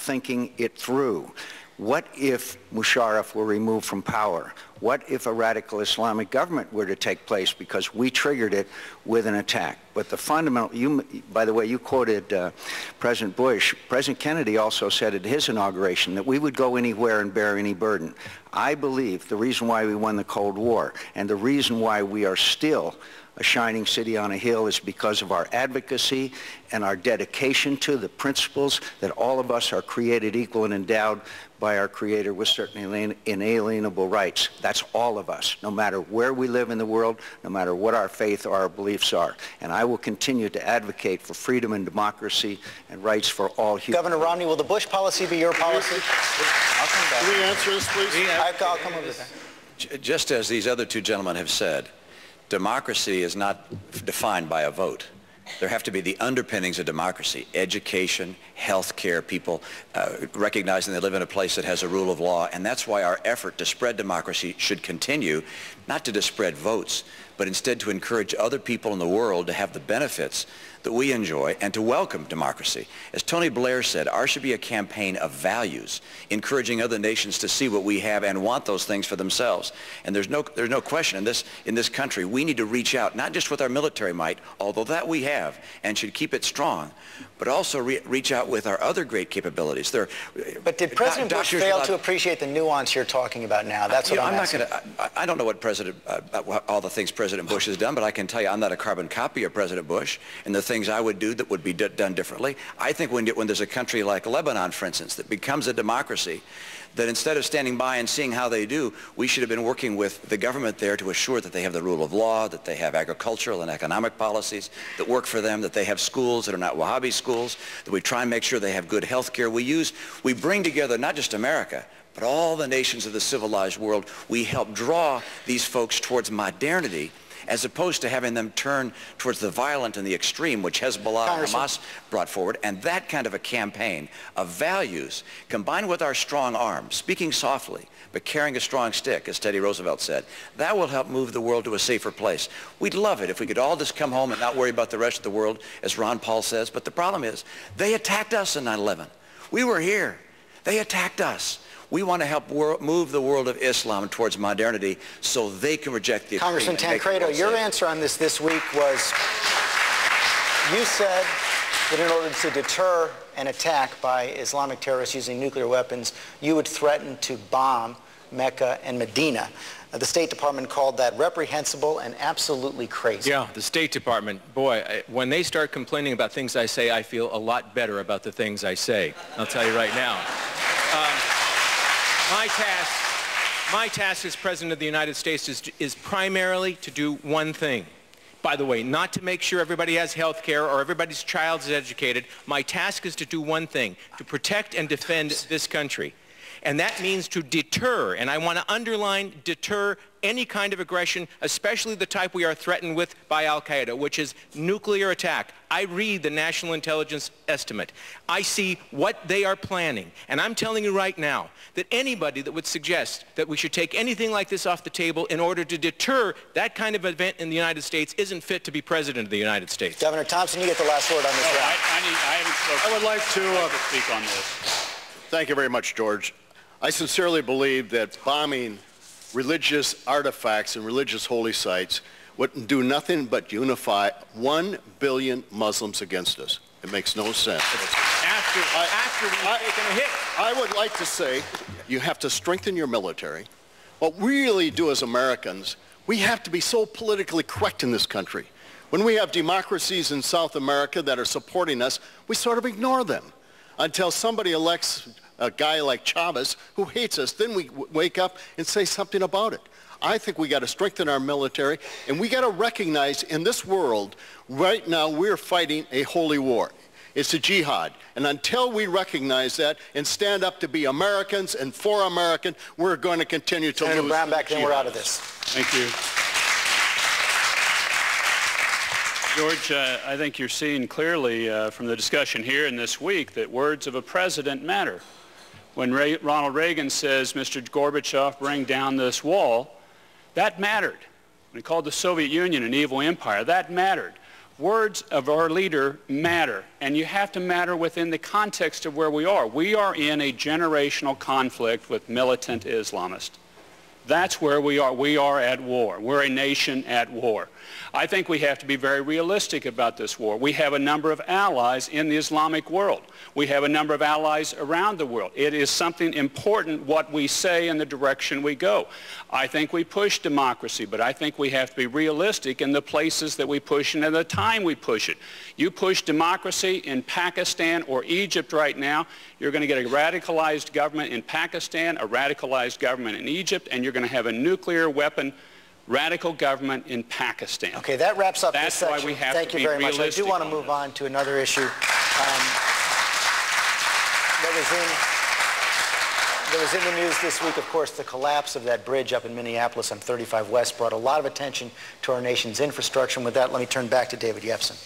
thinking it through. What if Musharraf were removed from power? What if a radical Islamic government were to take place because we triggered it with an attack? But the fundamental, by the way, you quoted President Bush. President Kennedy also said at his inauguration that we would go anywhere and bear any burden. I believe the reason why we won the Cold War and the reason why we are still a shining city on a hill is because of our advocacy and our dedication to the principles that all of us are created equal and endowed by our Creator with certain inalienable rights. That's all of us, no matter where we live in the world, no matter what our faith or our beliefs are. And I will continue to advocate for freedom and democracy and rights for all humans. Governor Romney, will the Bush policy be your policy? I'll come back. Can we answer this, please? I'll come over there. Just as these other two gentlemen have said, democracy is not defined by a vote. There have to be the underpinnings of democracy: education, health care, people recognizing they live in a place that has a rule of law. And that's why our effort to spread democracy should continue, not to just spread votes, but instead to encourage other people in the world to have the benefits that we enjoy and to welcome democracy. As Tony Blair said, ours should be a campaign of values, encouraging other nations to see what we have and want those things for themselves. And there's no question in this country, we need to reach out, not just with our military might, although that we have and should keep it strong, but also reach out with our other great capabilities. But did President Bush fail to appreciate the nuance you're talking about now? That's what I'm asking. I don't know what all the things President Bush has done, but I can tell you I'm not a carbon copy of President Bush, and the things I would do that would be done differently. I think when there's a country like Lebanon, for instance, that becomes a democracy, that instead of standing by and seeing how they do, we should have been working with the government there to assure that they have the rule of law, that they have agricultural and economic policies that work for them, that they have schools that are not Wahhabi schools, that we try and make sure they have good health care. We bring together not just America, but all the nations of the civilized world. We help draw these folks towards modernity, as opposed to having them turn towards the violent and the extreme, which Hezbollah and Hamas brought forward. And that kind of a campaign of values, combined with our strong arm, speaking softly, but carrying a strong stick, as Teddy Roosevelt said, that will help move the world to a safer place. We'd love it if we could all just come home and not worry about the rest of the world, as Ron Paul says. But the problem is, they attacked us in 9/11. We were here. They attacked us. We want to help move the world of Islam towards modernity so they can reject the extreme. Congressman Tancredo, your answer on this week was, you said that in order to deter an attack by Islamic terrorists using nuclear weapons, you would threaten to bomb Mecca and Medina. The State Department called that reprehensible and absolutely crazy. Yeah, the State Department, boy, when they start complaining about things I say, I feel a lot better about the things I say. I'll tell you right now. My task as President of the United States is primarily to do one thing. By the way, not to make sure everybody has health care or everybody's child is educated. My task is to do one thing: to protect and defend this country. And that means to deter, and I want to underline deter, any kind of aggression, especially the type we are threatened with by al-Qaeda, which is nuclear attack. I read the National Intelligence Estimate. I see what they are planning. And I'm telling you right now that anybody that would suggest that we should take anything like this off the table in order to deter that kind of event in the United States isn't fit to be President of the United States. Governor Thompson, you get the last word on this round. I would like to speak on this. Thank you very much, George. I sincerely believe that bombing religious artifacts and religious holy sites would do nothing but unify 1 billion Muslims against us. It makes no sense. After we've taken a hit. I would like to say you have to strengthen your military. What we really do as Americans, we have to be so politically correct in this country. When we have democracies in South America that are supporting us, we sort of ignore them until somebody elects a guy like Chavez who hates us. Then we wake up and say something about it. I think we got to strengthen our military, and we got to recognize in this world right now we're fighting a holy war. It's a jihad. And until we recognize that and stand up to be Americans and for American, we're going to continue to lose. Senator Brown, back then we're out of this. Thank you. George, I think you're seeing clearly from the discussion here and this week that words of a president matter. When Ronald Reagan says, Mr. Gorbachev, bring down this wall, that mattered. When he called the Soviet Union an evil empire, that mattered. words of our leader matter, and you have to matter within the context of where we are. We are in a generational conflict with militant Islamists. That's where we are. We are at war. We're a nation at war. I think we have to be very realistic about this war. We have a number of allies in the Islamic world. We have a number of allies around the world. It is something important what we say and the direction we go. I think we push democracy, but I think we have to be realistic in the places that we push and at the time we push it. You push democracy in Pakistan or Egypt right now, you're going to get a radicalized government in Pakistan, a radicalized government in Egypt, and you're going to have a nuclear weapon radical government in Pakistan. Okay, that wraps up this section. That's why we have Thank to be you very much. I do want to on move this. on to another issue that was in the news this week. Of course, the collapse of that bridge up in Minneapolis on 35 West brought a lot of attention to our nation's infrastructure. And with that, let me turn back to David Yepsen.